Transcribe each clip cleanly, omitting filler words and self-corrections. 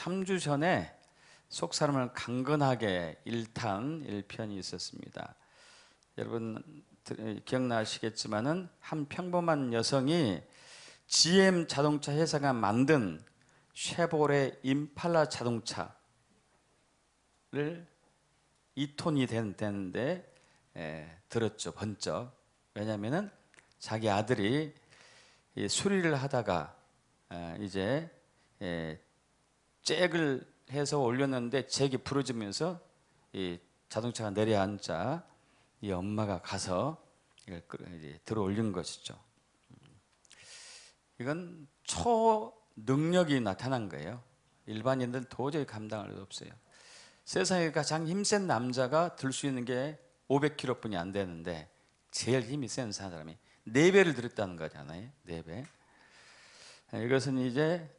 3주 전에 속 사람을 강건하게 1탄 1편이 있었습니다. 여러분 기억나시겠지만은 한 평범한 여성이 GM 자동차 회사가 만든 쉐보레 임팔라 자동차를 2톤이 되는데 들었죠. 번쩍. 왜냐하면은 자기 아들이 수리를 하다가 이제 잭을 해서 올렸는데 잭이 부러지면서 이 자동차가 내려앉자 이 엄마가 가서 이걸 들어 올린 것이죠. 이건 초능력이 나타난 거예요. 일반인들은 도저히 감당할 수 없어요. 세상에 가장 힘센 남자가 들 수 있는 게 500kg뿐이 안 되는데 제일 힘이 센 사람이 4배를 들었다는 거잖아요. 4배. 이것은 이제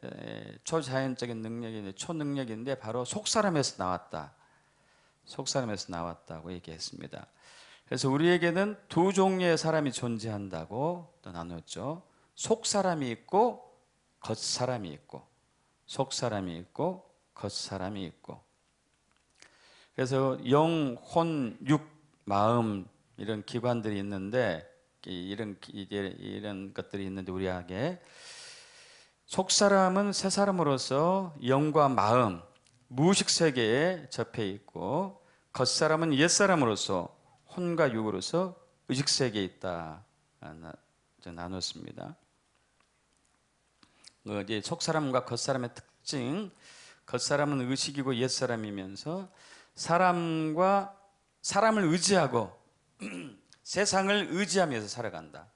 초자연적인 능력인데 초능력인데 바로 속사람에서 나왔다. 속사람에서 나왔다고 얘기했습니다. 그래서 우리에게는 두 종류의 사람이 존재한다고 또 나눴죠. 속사람이 있고 겉사람이 있고, 속사람이 있고 겉사람이 있고. 그래서 영, 혼, 육, 마음 이런 기관들이 있는데 이런 것들이 있는데 우리에게 속사람은 새 사람으로서 영과 마음, 무의식 세계에 접해 있고 겉사람은 옛사람으로서 혼과 육으로서 의식 세계에 있다 나눴습니다. 이제 속사람과 겉사람의 특징, 겉사람은 의식이고 옛사람이면서 사람을 의지하고 세상을 의지하면서 살아간다.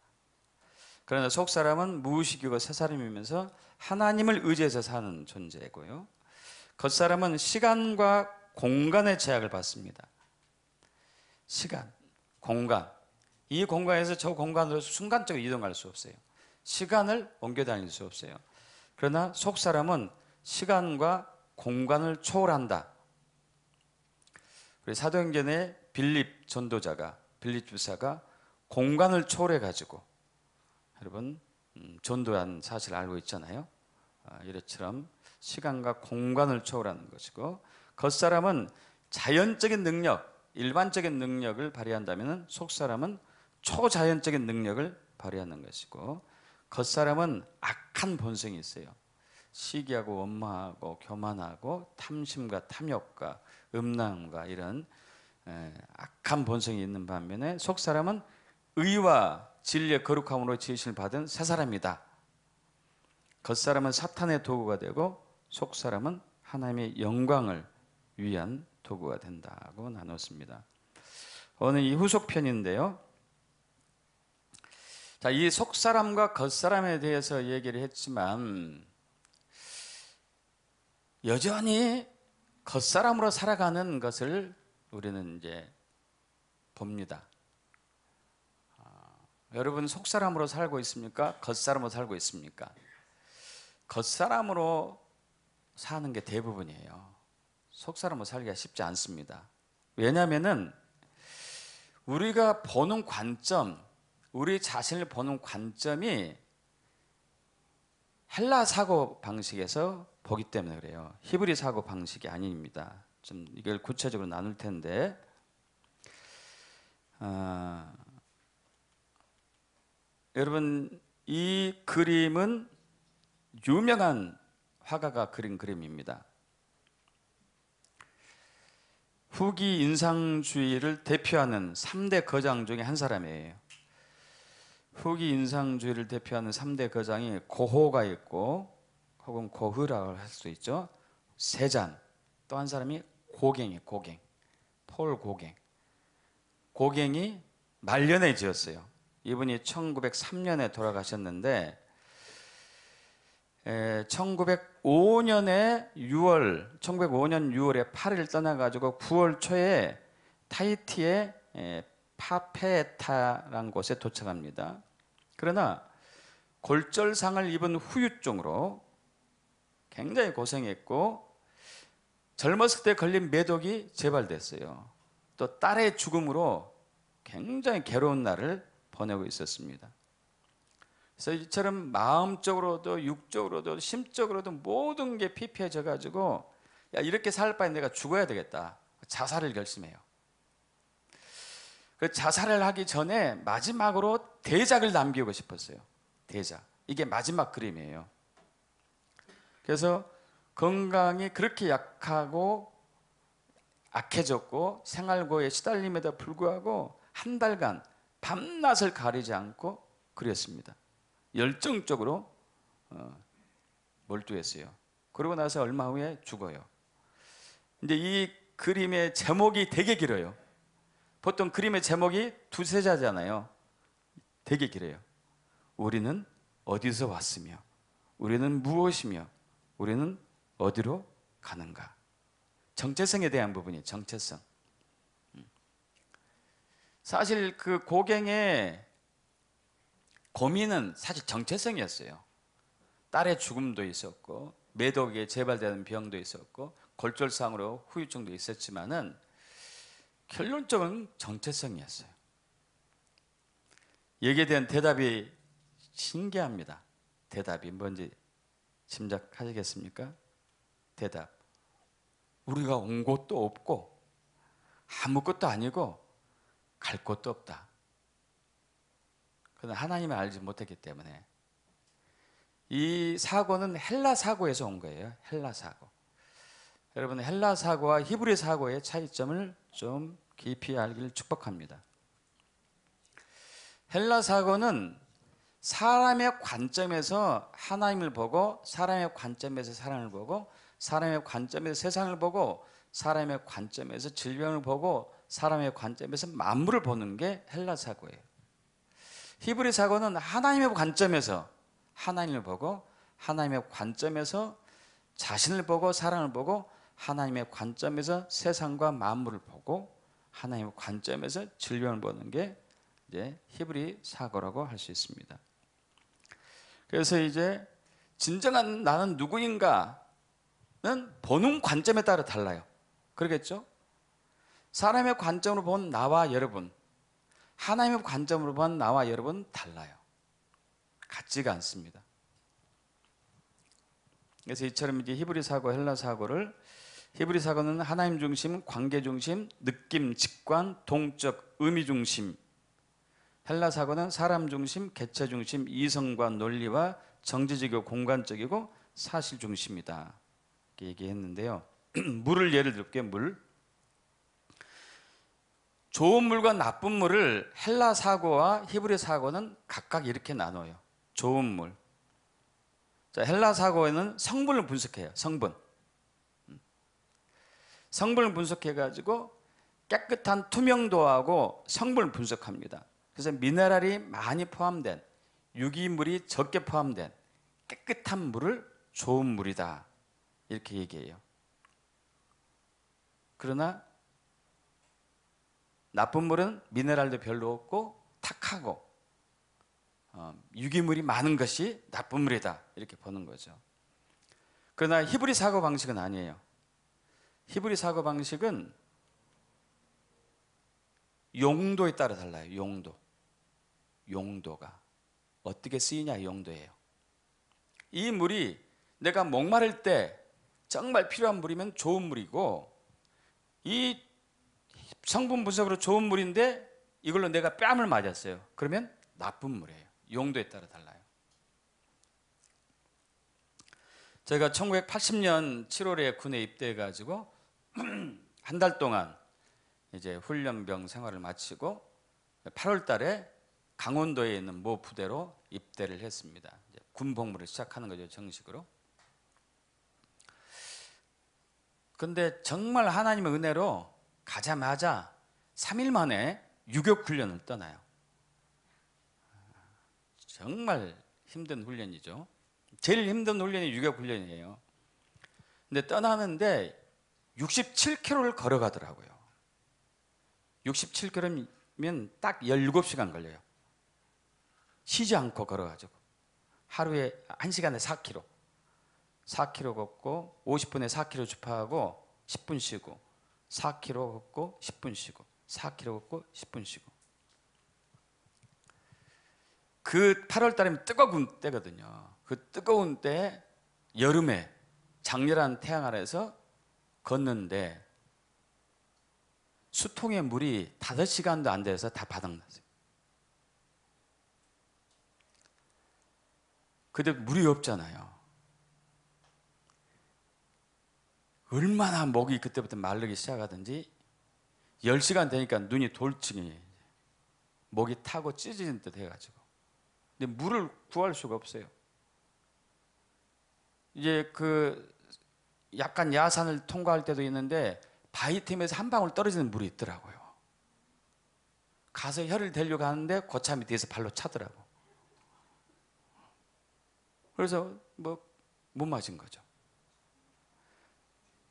그러나 속사람은 무의식이고 새사람이면서 하나님을 의지해서 사는 존재고요. 겉사람은 시간과 공간의 제약을 받습니다. 시간, 공간. 이 공간에서 저 공간으로 순간적으로 이동할 수 없어요. 시간을 옮겨 다닐 수 없어요. 그러나 속사람은 시간과 공간을 초월한다. 우리 사도행전의 빌립 전도자가, 빌립 주사가 공간을 초월해 가지고 여러분 전도한 사실을 알고 있잖아요. 이처럼 시간과 공간을 초월하는 것이고, 겉사람은 자연적인 능력, 일반적인 능력을 발휘한다면 속사람은 초자연적인 능력을 발휘하는 것이고, 겉사람은 악한 본성이 있어요. 시기하고 원망하고 교만하고 탐심과 탐욕과 음란과 이런 악한 본성이 있는 반면에 속사람은 의와 진리의 거룩함으로 지으심을 받은 새 사람이다. 겉사람은 사탄의 도구가 되고 속사람은 하나님의 영광을 위한 도구가 된다고 나눴습니다. 오늘 이 후속편인데요. 자, 이 속사람과 겉사람에 대해서 얘기를 했지만 여전히 겉사람으로 살아가는 것을 우리는 이제 봅니다. 여러분 속사람으로 살고 있습니까? 겉사람으로 살고 있습니까? 겉사람으로 사는 게 대부분이에요. 속사람으로 살기가 쉽지 않습니다. 왜냐하면은 우리가 보는 관점, 우리 자신을 보는 관점이 헬라 사고 방식에서 보기 때문에 그래요. 히브리 사고 방식이 아닙니다. 좀 이걸 구체적으로 나눌 텐데, 여러분 이 그림은 유명한 화가가 그린 그림입니다. 후기 인상주의를 대표하는 3대 거장 중에 한 사람이에요. 후기 인상주의를 대표하는 3대 거장이 고호가 있고 혹은 고흐라고 할 수 있죠. 세잔. 또 한 사람이 고갱이에요. 고갱. 폴 고갱. 고갱이 말년에 지었어요. 이분이 1903년에 돌아가셨는데 1905년 6월에 파리를 떠나가지고 9월 초에 타히티의 파페타라는 곳에 도착합니다. 그러나 골절상을 입은 후유증으로 굉장히 고생했고 젊었을 때 걸린 매독이 재발됐어요. 또 딸의 죽음으로 굉장히 괴로운 날을 보내고 있었습니다. 그래서 이처럼 마음적으로도 육적으로도 심적으로도 모든 게 피폐해져 가지고 야, 이렇게 살 바에 내가 죽어야 되겠다. 자살을 결심해요. 그 자살을 하기 전에 마지막으로 대작을 남기고 싶었어요. 대작. 이게 마지막 그림이에요. 그래서 건강이 그렇게 약하고 악해졌고 생활고에 시달림에도 불구하고 한 달간 밤낮을 가리지 않고 그렸습니다. 열정적으로 몰두했어요. 그러고 나서 얼마 후에 죽어요. 근데 이 그림의 제목이 되게 길어요. 보통 그림의 제목이 두세 자잖아요. 되게 길어요. 우리는 어디서 왔으며 우리는 무엇이며 우리는 어디로 가는가. 정체성에 대한 부분이 정체성. 사실 그 고갱의 고민은 사실 정체성이었어요. 딸의 죽음도 있었고 매독에 재발되는 병도 있었고 골절상으로 후유증도 있었지만은 결론적인 정체성이었어요. 여기에 대한 대답이 신기합니다. 대답이 뭔지 짐작하시겠습니까? 대답. 우리가 온 곳도 없고 아무것도 아니고 갈 곳도 없다. 그건 하나님을 알지 못했기 때문에. 이 사고는 헬라 사고에서 온 거예요. 헬라 사고. 여러분, 헬라 사고와 히브리 사고의 차이점을 좀 깊이 알기를 축복합니다. 헬라 사고는 사람의 관점에서 하나님을 보고 사람의 관점에서 사람을 보고 사람의 관점에서 세상을 보고 사람의 관점에서 질병을 보고 사람의 관점에서 만물을 보는 게 헬라 사고예요. 히브리 사고는 하나님의 관점에서 하나님을 보고 하나님의 관점에서 자신을 보고 사람을 보고 하나님의 관점에서 세상과 만물을 보고 하나님의 관점에서 질병을 보는 게 이제 히브리 사고라고 할 수 있습니다. 그래서 이제 진정한 나는 누구인가는 보는 관점에 따라 달라요. 그러겠죠? 사람의 관점으로 본 나와 여러분, 하나님의 관점으로 본 나와 여러분 달라요. 같지가 않습니다. 그래서 이처럼 이제 히브리 사고, 헬라 사고를 히브리 사고는 하나님 중심, 관계 중심, 느낌, 직관, 동적, 의미 중심. 헬라 사고는 사람 중심, 개체 중심, 이성과 논리와 정치적이고 공간적이고 사실 중심이다. 이렇게 얘기했는데요. 물을 예를 들게요. 물. 좋은 물과 나쁜 물을 헬라 사고와 히브리 사고는 각각 이렇게 나눠요. 좋은 물. 자, 헬라 사고에는 성분을 분석해요. 성분. 성분을 분석해가지고 깨끗한 투명도하고 성분을 분석합니다. 그래서 미네랄이 많이 포함된 유기물이 적게 포함된 깨끗한 물을 좋은 물이다. 이렇게 얘기해요. 그러나 나쁜 물은 미네랄도 별로 없고 탁하고 유기물이 많은 것이 나쁜 물이다. 이렇게 보는 거죠. 그러나 히브리 사고 방식은 아니에요. 히브리 사고 방식은 용도에 따라 달라요. 용도가 어떻게 쓰이냐 용도예요. 이 물이 내가 목마를 때 정말 필요한 물이면 좋은 물이고 이 성분 분석으로 좋은 물인데 이걸로 내가 뺨을 맞았어요. 그러면 나쁜 물이에요. 용도에 따라 달라요. 제가 1980년 7월에 군에 입대해 가지고 한 달 동안 이제 훈련병 생활을 마치고 8월 달에 강원도에 있는 모 부대로 입대를 했습니다. 이제 군 복무를 시작하는 거죠, 정식으로. 근데 정말 하나님의 은혜로 가자마자 3일 만에 유격 훈련을 떠나요. 정말 힘든 훈련이죠. 제일 힘든 훈련이 유격 훈련이에요. 근데 떠나는데 67km를 걸어가더라고요. 67km면 딱 17시간 걸려요. 쉬지 않고 걸어가지고 하루에 1시간에 4km 4km 걷고 50분에 4km 주파하고 10분 쉬고 4km 걷고 10분 쉬고 4km 걷고 10분 쉬고 그 8월 달이면 뜨거운 때거든요. 그 뜨거운 때에 여름에 장렬한 태양 아래서 걷는데 수통에 물이 5시간도 안 돼서 다 바닥났어요. 근데 물이 없잖아요. 얼마나 목이 그때부터 마르기 시작하든지 10시간 되니까 눈이 돌증이 목이 타고 찢어진 듯 해가지고, 근데 물을 구할 수가 없어요. 이제 그 약간 야산을 통과할 때도 있는데 바위 틈에서 한 방울 떨어지는 물이 있더라고요. 가서 혀를 대려고 하는데 고참이 뒤에서 발로 차더라고. 그래서 뭐 못 마신 거죠.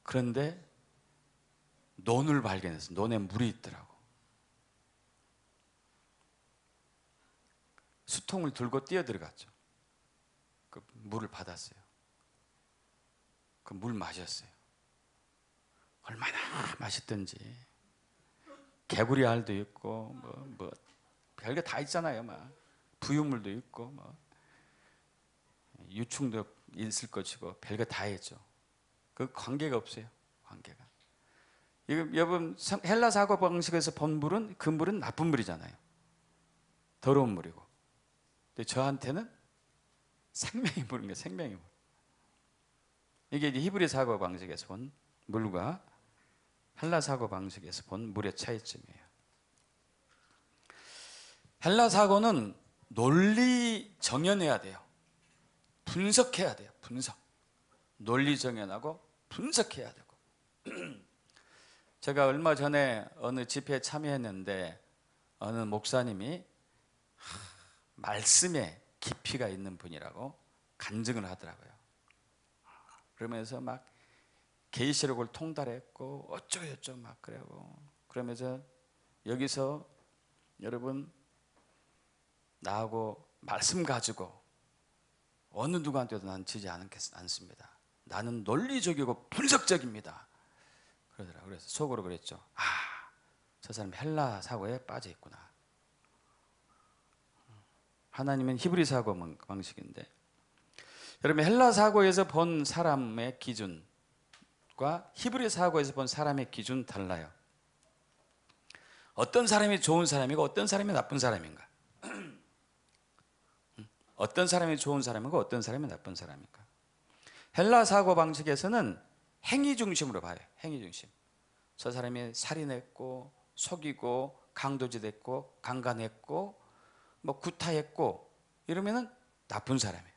그런데 논을 발견해서 논에 물이 있더라고. 수통을 들고 뛰어 들어갔죠. 그 물을 받았어요. 그 물 마셨어요. 얼마나 맛있던지. 개구리 알도 있고 뭐 별게 다 있잖아요. 막 부유물도 있고 뭐 유충도 있을 것이고 별거 다 했죠. 그 관계가 없어요. 관계가. 이거 여러분 헬라 사고 방식에서 본 물은 그 물은 나쁜 물이잖아요. 더러운 물이고. 근데 저한테는 생명의 물인 거예요. 생명의 물. 이게 이제 히브리 사고 방식에서 본 물과 헬라 사고 방식에서 본 물의 차이점이에요. 헬라 사고는 논리 정연해야 돼요. 분석해야 돼요. 분석. 논리 정연하고 분석해야 되고. 제가 얼마 전에 어느 집회에 참여했는데 어느 목사님이 말씀에 깊이가 있는 분이라고 간증을 하더라고요. 그러면서 막 계시록을 통달했고 어쩌고저쩌고 막 그러고, 그러면서 여기서 여러분 나하고 말씀 가지고 어느 누구한테도 난 지지 않습니다. 나는 논리적이고 분석적입니다. 그러더라고요. 그래서 속으로 그랬죠. 아, 저 사람이 헬라 사고에 빠져 있구나. 하나님은 히브리 사고 방식인데, 여러분 헬라 사고에서 본 사람의 기준과 히브리 사고에서 본 사람의 기준 달라요. 어떤 사람이 좋은 사람이고 어떤 사람이 나쁜 사람인가? 어떤 사람이 좋은 사람이고 어떤 사람이 나쁜 사람인가? 헬라 사고 방식에서는 행위 중심으로 봐요. 행위 중심. 저 사람이 살인했고 속이고 강도질했고 강간했고 뭐 구타했고 이러면은 나쁜 사람이에요.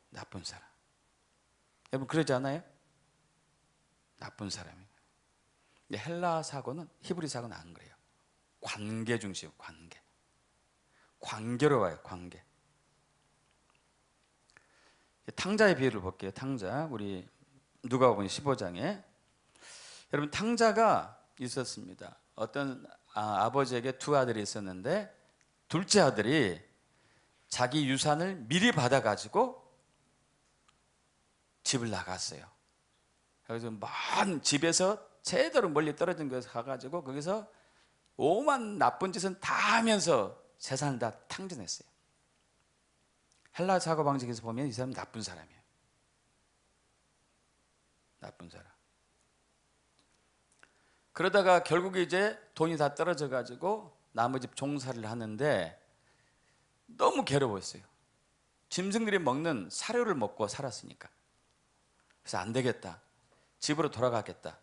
나쁜 사람. 여러분 그러지 않아요? 나쁜 사람이에요. 근데 헬라 사고는, 히브리 사고는 안 그래요. 관계 중심, 관계. 관계로 봐요. 관계. 탕자의 비유를 볼게요. 탕자. 우리 누가복음 15장에 여러분 탕자가 있었습니다. 어떤 아버지에게 두 아들이 있었는데 둘째 아들이 자기 유산을 미리 받아가지고 집을 나갔어요. 그래서 먼 집에서 제대로 멀리 떨어진 곳에 가가지고 거기서 오만 나쁜 짓은 다 하면서 재산을 다 탕진했어요. 헬라 사고 방식에서 보면 이 사람은 나쁜 사람이에요. 나쁜 사람. 그러다가 결국에 이제 돈이 다 떨어져 가지고 나머지 종사를 하는데 너무 괴로웠어요. 짐승들이 먹는 사료를 먹고 살았으니까. 그래서 안 되겠다. 집으로 돌아가겠다.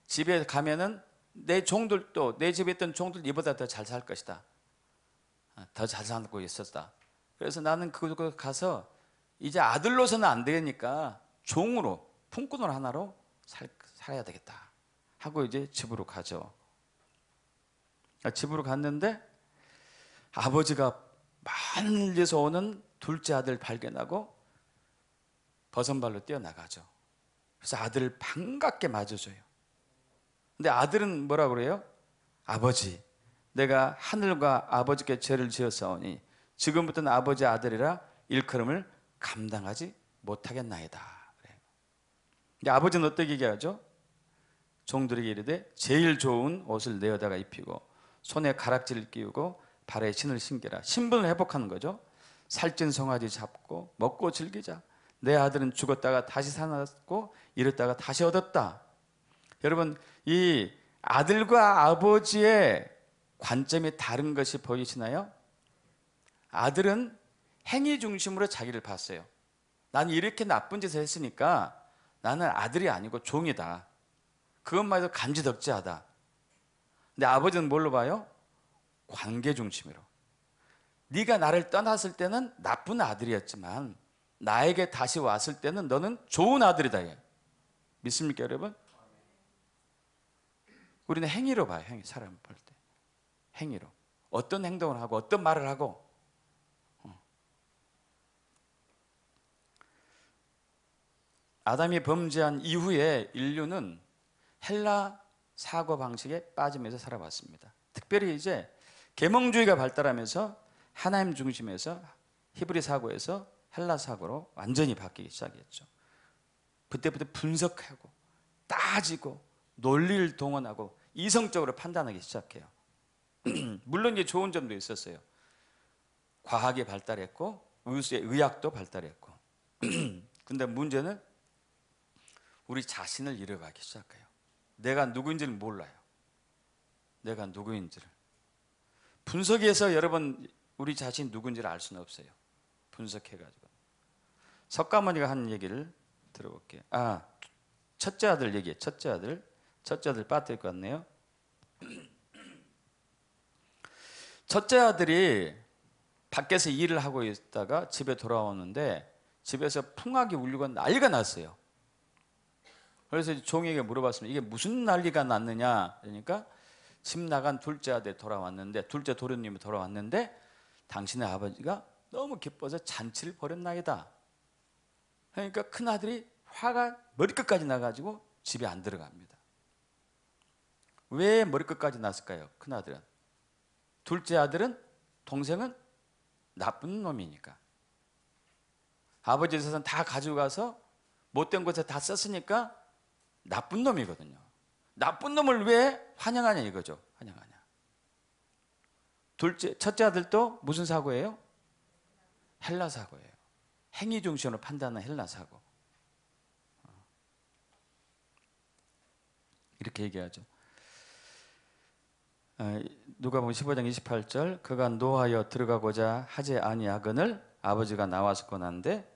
집에 가면은 내 종들도, 내 집에 있던 종들 이보다 더 잘 살 것이다. 더 잘 살고 있었다. 그래서 나는 그곳 가서 이제 아들로서는 안 되니까 종으로, 품꾼으로 하나로 살아야 되겠다 하고 이제 집으로 가죠. 집으로 갔는데 아버지가 많은 데서 오는 둘째 아들 발견하고 버선발로 뛰어나가죠. 그래서 아들을 반갑게 맞아줘요. 근데 아들은 뭐라 그래요? 아버지, 내가 하늘과 아버지께 죄를 지었사오니 지금부터는 아버지 아들이라 일컬음을 감당하지 못하겠나이다. 근데 아버지는 어떻게 얘기하죠? 종들에게 이르되 제일 좋은 옷을 내어다가 입히고 손에 가락지를 끼우고 발에 신을 신겨라. 신분을 회복하는 거죠. 살찐 송아지 잡고 먹고 즐기자. 내 아들은 죽었다가 다시 살았고 잃었다가 다시 얻었다. 여러분, 이 아들과 아버지의 관점이 다른 것이 보이시나요? 아들은 행위 중심으로 자기를 봤어요. 나는 이렇게 나쁜 짓을 했으니까 나는 아들이 아니고 종이다. 그것만 해도 감지덕지하다. 근데 아버지는 뭘로 봐요? 관계 중심으로. 네가 나를 떠났을 때는 나쁜 아들이었지만 나에게 다시 왔을 때는 너는 좋은 아들이다. 믿습니까, 여러분? 우리는 행위로 봐요. 행위. 사람을 볼 때 행위로. 어떤 행동을 하고 어떤 말을 하고. 아담이 범죄한 이후에 인류는 헬라 사고 방식에 빠지면서 살아왔습니다. 특별히 이제 계몽주의가 발달하면서 하나님 중심에서 히브리 사고에서 헬라 사고로 완전히 바뀌기 시작했죠. 그때부터 분석하고 따지고 논리를 동원하고 이성적으로 판단하기 시작해요. 물론 이제 좋은 점도 있었어요. 과학이 발달했고 의학도 발달했고. 근데 문제는 우리 자신을 잃어가기 시작해요. 내가 누구인지를 몰라요. 내가 누구인지를. 분석해서 여러분 우리 자신 누구인지를 알 수는 없어요. 분석해가지고. 석가모니가 한 얘기를 들어볼게요. 첫째 아들 얘기해. 첫째 아들 빠뜨릴 것 같네요. 첫째 아들이 밖에서 일을 하고 있다가 집에 돌아오는데 집에서 풍악이 울리고 난리가 났어요. 그래서 종에게 물어봤습니다. 이게 무슨 난리가 났느냐? 그러니까 집 나간 둘째 아들이 돌아왔는데, 둘째 도련님이 돌아왔는데 당신의 아버지가 너무 기뻐서 잔치를 벌였나이다. 그러니까 큰 아들이 화가 머리끝까지 나가지고 집에 안 들어갑니다. 왜 머리끝까지 났을까요? 큰 아들은. 둘째 아들은, 동생은 나쁜 놈이니까. 아버지 재산 다 가지고 가서 못된 곳에 다 썼으니까 나쁜 놈이거든요. 나쁜 놈을 왜 환영하냐 이거죠. 환영하냐. 첫째 아들도 무슨 사고예요? 헬라 사고예요. 행위 중심으로 판단하는 헬라 사고. 이렇게 얘기하죠. 누가복음 15장 28절, 그가 노하여 들어가고자 하지 아니하거늘 아버지가 나와서 권하는데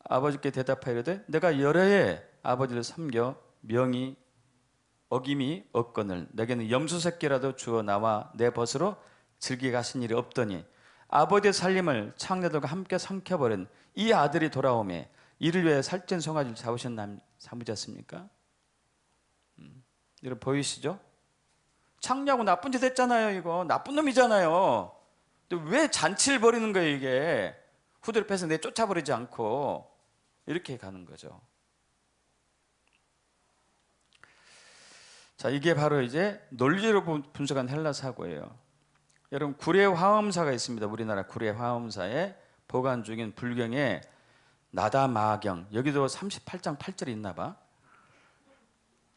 아버지께 대답하이르되 내가 여러 해 아버지를 섬겨 명이 어김이 없거늘 내게는 염소 새끼라도 주어 나와 내 벗으로 즐기게 하신 일이 없더니 아버지의 살림을 창녀들과 함께 삼켜버린 이 아들이 돌아오매 이를 위해 살찐 송아지를 잡으셨나 삼으셨습니까? 여러분 보이시죠? 창녀하고 나쁜 짓 했잖아요. 이거 나쁜 놈이잖아요. 근데 왜 잔치를 벌이는 거예요? 이게 후드를 패서 내 쫓아버리지 않고 이렇게 가는 거죠. 자, 이게 바로 이제 논리로 분석한 헬라 사고예요. 여러분 구례 화엄사가 있습니다. 우리나라 구례 화엄사에 보관 중인 불경에 나다마경, 여기도 38장 8절이 있나 봐.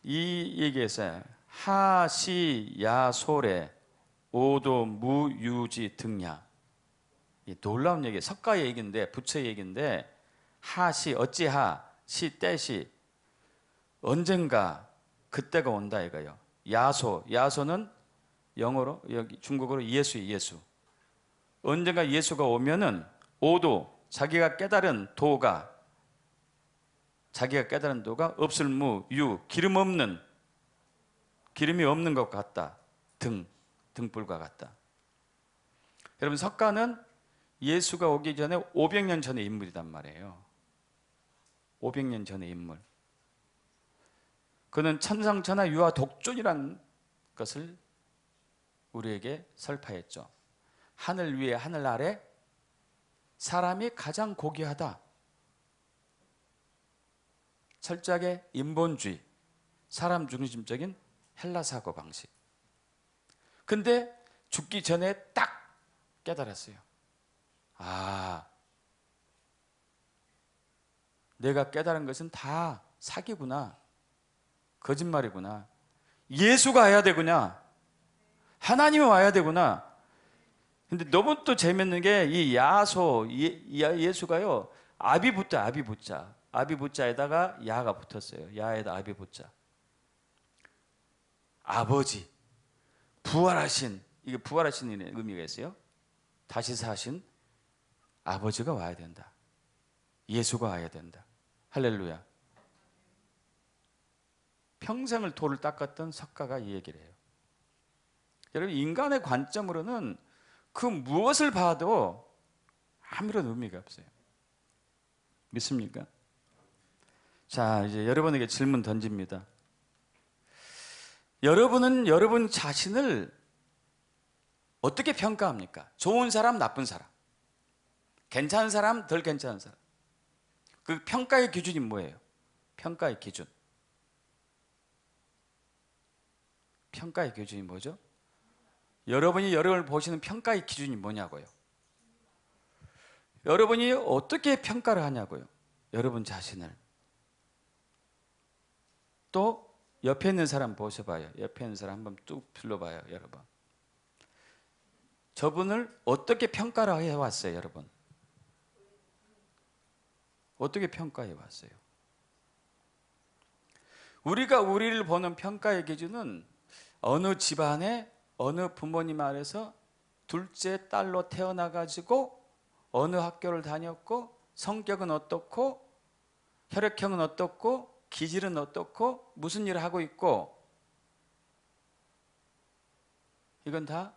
이 얘기했어요. 하시야소래 오도 무유지 등야. 이 놀라운 얘기, 석가의 얘기인데, 부처의 얘기인데, 하시 어찌하 시 때시 언젠가 그때가 온다 이거예요. 야소는 영어로 여기 중국어로 예수. 언젠가 예수가 오면은 오도 자기가 깨달은 도가 없을 무유 기름이 없는 것 같다. 등불과 같다. 여러분 석가는 예수가 오기 전에 500년 전의 인물이란 말이에요. 500년 전의 인물. 그는 천상천하 유아 독존이라는 것을 우리에게 설파했죠. 하늘 위에 하늘 아래 사람이 가장 고귀하다. 철저하게 인본주의, 사람 중심적인 헬라 사고 방식. 근데 죽기 전에 딱 깨달았어요. 내가 깨달은 것은 다 사기구나. 거짓말이구나. 예수가 와야 되구나. 하나님이 와야 되구나. 근데 너무 또 재밌는 게 이 야소 예수가요 아비부자에다가 야가 붙었어요. 야에다 아비부자. 아버지, 부활하신, 이게 부활하신 의미가 있어요. 다시 사신 아버지가 와야 된다. 예수가 와야 된다. 할렐루야. 평생을 돌을 닦았던 석가가 이 얘기를 해요. 여러분, 인간의 관점으로는 그 무엇을 봐도 아무런 의미가 없어요. 믿습니까? 자, 이제 여러분에게 질문 던집니다. 여러분은 여러분 자신을 어떻게 평가합니까? 좋은 사람, 나쁜 사람, 괜찮은 사람, 덜 괜찮은 사람. 그 평가의 기준이 뭐예요? 평가의 기준. 평가의 기준이 뭐죠? 여러분이 여러분을 보시는 평가의 기준이 뭐냐고요? 여러분이 어떻게 평가를 하냐고요? 여러분 자신을. 또 옆에 있는 사람 보셔봐요. 옆에 있는 사람 한번 쭉 둘러봐요, 여러분. 저분을 어떻게 평가를 해왔어요, 여러분? 어떻게 평가해 왔어요? 우리가 우리를 보는 평가의 기준은 어느 집안에 어느 부모님 아래서 둘째 딸로 태어나가지고 어느 학교를 다녔고 성격은 어떻고 혈액형은 어떻고 기질은 어떻고 무슨 일을 하고 있고, 이건 다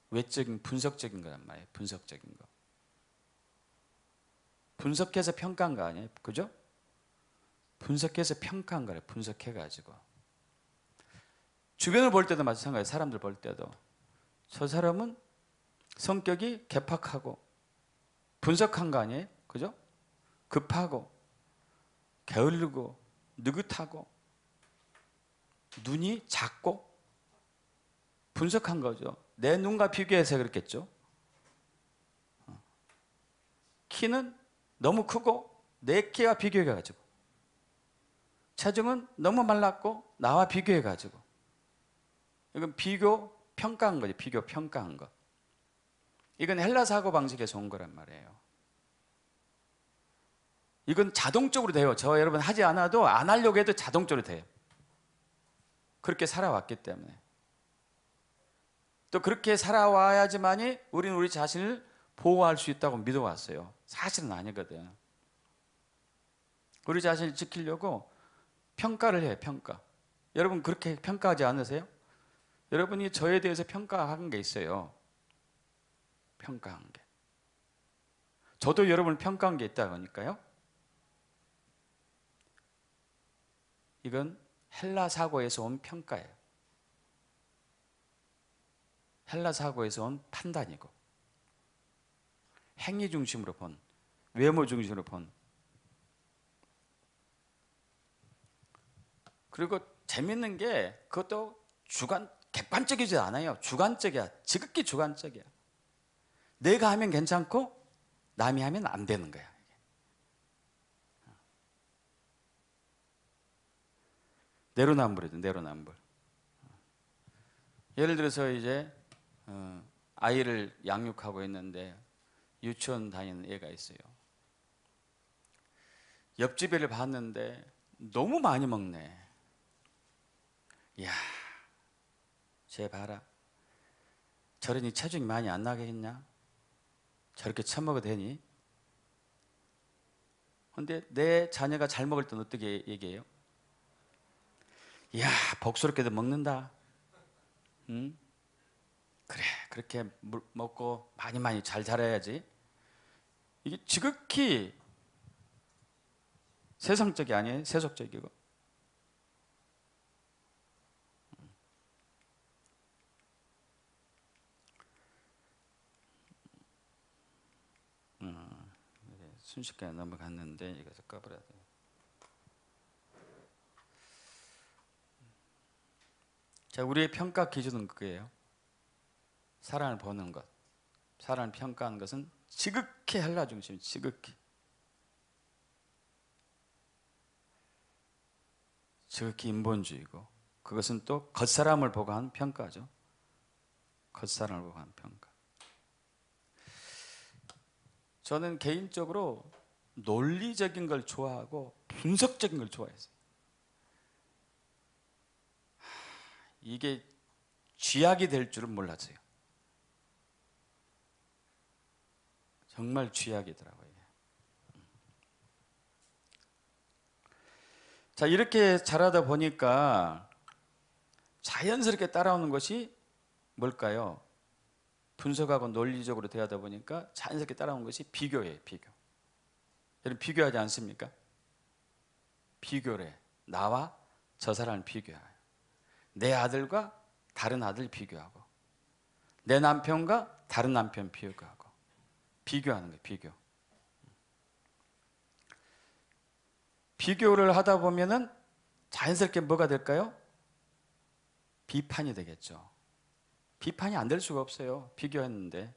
외적인 분석적인 거란 말이에요. 분석적인 거. 분석해서 평가한 거 아니에요? 그죠? 분석해서 평가한 거예요. 분석해가지고. 주변을 볼 때도 마찬가지예요. 사람들 볼 때도. 저 사람은 성격이 개팍하고 분석한 거 아니에요? 그죠? 급하고 게을르고 느긋하고 눈이 작고 분석한 거죠. 내 눈과 비교해서 그렇겠죠. 키는 너무 크고 내 키와 비교해가지고, 체중은 너무 말랐고 나와 비교해가지고. 이건 비교 평가한 거죠. 비교 평가한 거. 이건 헬라 사고 방식에서 온 거란 말이에요. 이건 자동적으로 돼요. 저 여러분 하지 않아도, 안 하려고 해도 자동적으로 돼요. 그렇게 살아왔기 때문에. 또 그렇게 살아와야지만이 우리는 우리 자신을 보호할 수 있다고 믿어왔어요. 사실은 아니거든. 우리 자신을 지키려고 평가를 해요. 평가. 여러분 그렇게 평가하지 않으세요? 여러분이 저에 대해서 평가한 게 있어요. 평가한 게. 저도 여러분을 평가한 게 있다 보니까요. 이건 헬라 사고에서 온 평가예요. 헬라 사고에서 온 판단이고, 행위 중심으로 본, 외모 중심으로 본. 그리고 재밌는 게 그것도 객관적이지 않아요. 주관적이야. 지극히 주관적이야. 내가 하면 괜찮고 남이 하면 안 되는 거야. 내로남불이죠. 내로남불. 예를 들어서 이제 아이를 양육하고 있는데 유치원 다니는 애가 있어요. 옆집 애를 봤는데 너무 많이 먹네. 이야, 쟤 봐라. 저러니 체중이 많이 안 나겠냐? 저렇게 처먹어도 되니? 근데 내 자녀가 잘 먹을 땐 어떻게 얘기해요? 이야, 복스럽게도 먹는다. 응? 그래, 그렇게 먹고 많이 잘 자라야지. 이게 지극히 세상적이 아니에요? 세속적이고. 순식간에 넘어갔는데 이것을 꺼버려야 돼요. 자, 우리의 평가 기준은 그거예요. 사람을 보는 것, 사람을 평가하는 것은 지극히 헬라 중심, 지극히 인본주의고, 그것은 또 겉사람을 보고 하는 평가죠. 겉사람을 보고 하는 평가. 저는 개인적으로 논리적인 걸 좋아하고 분석적인 걸 좋아해요. 이게 쥐약이 될 줄은 몰랐어요. 정말 쥐약이더라고요. 자, 이렇게 자라다 보니까 자연스럽게 따라오는 것이 뭘까요? 분석하고 논리적으로 대하다 보니까 자연스럽게 따라오는 것이 비교예요. 비교. 여러분 비교하지 않습니까? 비교래. 나와 저 사람을 비교해요. 내 아들과 다른 아들 비교하고, 내 남편과 다른 남편 비교하고, 비교하는 거예요. 비교. 비교를 하다 보면은 자연스럽게 뭐가 될까요? 비판이 되겠죠. 비판이 안 될 수가 없어요. 비교했는데.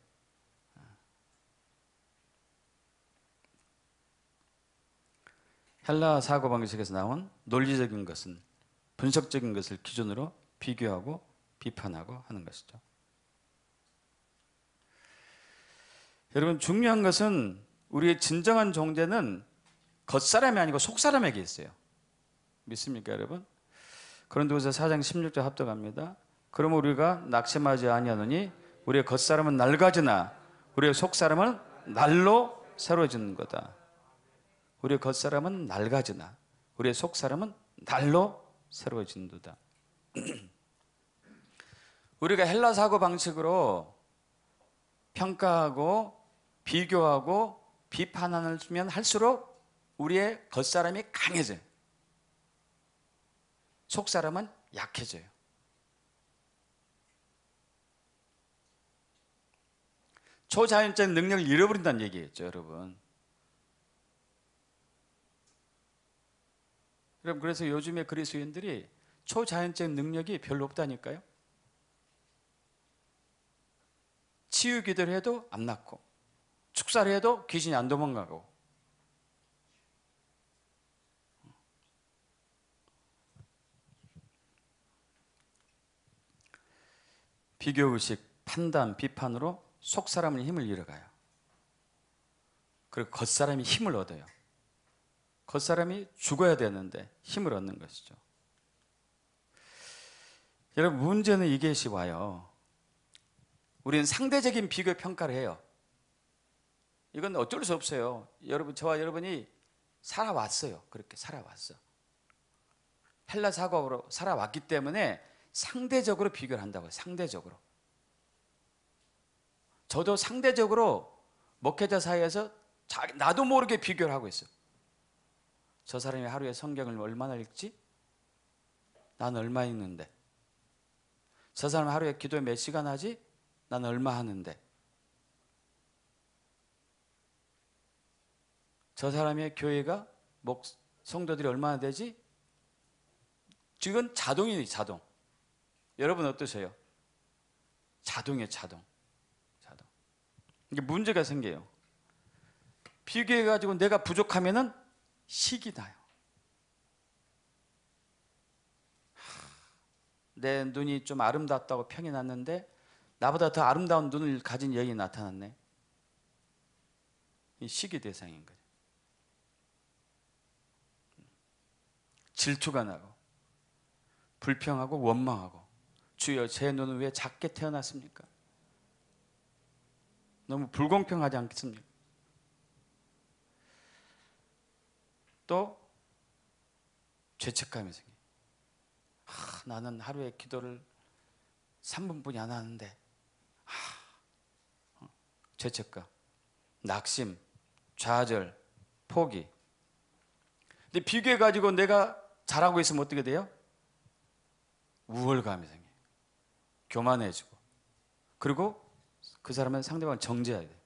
헬라 사고방식에서 나온 논리적인 것은 분석적인 것을 기준으로 비교하고 비판하고 하는 것이죠. 여러분 중요한 것은 우리의 진정한 존재는 겉사람이 아니고 속사람에게 있어요. 믿습니까 여러분? 고린도후서 4장 16절 합독합니다. 그러면 우리가 낙심하지 아니하노니 우리의 겉사람은 낡아지나 우리의 속사람은 날로 새로워지는 거다. 우리의 겉사람은 낡아지나 우리의 속사람은 날로 새로워진다. 우리가 헬라 사고 방식으로 평가하고 비교하고 비판하면 할수록 우리의 겉사람이 강해져요. 속사람은 약해져요. 초자연적인 능력을 잃어버린다는 얘기겠죠, 여러분. 여러분 그래서 요즘에 그리스도인들이 초자연적인 능력이 별로 없다니까요. 치유 기도를 해도 안 낫고 축사를 해도 귀신이 안 도망가고 비교의식, 판단, 비판으로 속사람의 힘을 잃어가요. 그리고 겉사람이 힘을 얻어요. 겉사람이 죽어야 되는데 힘을 얻는 것이죠. 여러분 문제는 이것이 와요. 우리는 상대적인 비교 평가를 해요. 이건 어쩔 수 없어요. 여러분 저와 여러분이 살아왔어요. 그렇게 살아왔어. 헬라 사고로 살아왔기 때문에 상대적으로 비교를 한다고요. 상대적으로. 저도 상대적으로 목회자 사이에서 나도 모르게 비교를 하고 있어요. 저 사람이 하루에 성경을 얼마나 읽지? 난 얼마 읽는데. 저 사람은 하루에 기도 몇 시간 하지? 난 얼마 하는데. 저 사람의 교회가 성도들이 얼마나 되지? 지금 자동이에요. 자동. 여러분 어떠세요? 자동이에요. 자동. 이게 문제가 생겨요. 비교해가지고 내가 부족하면은 식이 나요. 내 눈이 좀 아름답다고 평이 났는데 나보다 더 아름다운 눈을 가진 여인이 나타났네. 이 식이 대상인 거죠. 질투가 나고 불평하고 원망하고 주여 제 눈은 왜 작게 태어났습니까? 너무 불공평하지 않겠습니까? 또 죄책감이 생겨요. 나는 하루에 기도를 3분뿐이 안 하는데 죄책감, 낙심, 좌절, 포기. 근데 비교해가지고 내가 잘하고 있으면 어떻게 돼요? 우월감이 생겨요. 교만해지고. 그리고 그 사람은 상대방을 정죄해야 돼요.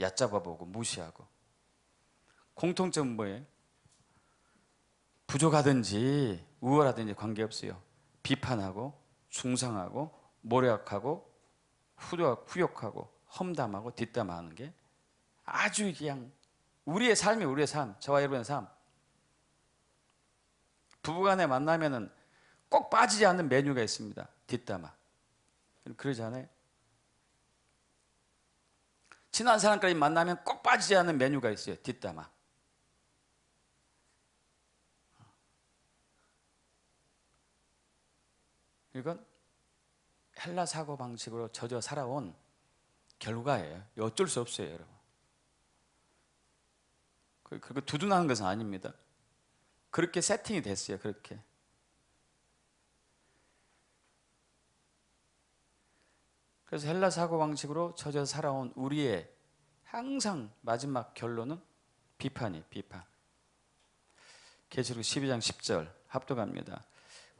얕잡아보고 무시하고. 공통점은 뭐예요? 부족하든지 우월하든지 관계없어요. 비판하고 중상하고 모략하고 후욕하고 험담하고 뒷담화하는 게 아주 그냥 우리의 삶이에요. 우리의 삶. 저와 여러분의 삶. 부부간에 만나면은 꼭 빠지지 않는 메뉴가 있습니다. 뒷담화. 그러지 않아요? 친한 사람까지 만나면 꼭 빠지지 않는 메뉴가 있어요. 뒷담화. 이건 헬라 사고 방식으로 젖어 살아온 결과예요. 어쩔 수 없어요, 여러분. 그거 두둔하는 것은 아닙니다. 그렇게 세팅이 됐어요. 그렇게. 그래서 헬라 사고 방식으로 젖어 살아온 우리의 항상 마지막 결론은 비판이에요. 비판. 계시록 12장 10절 합독합니다.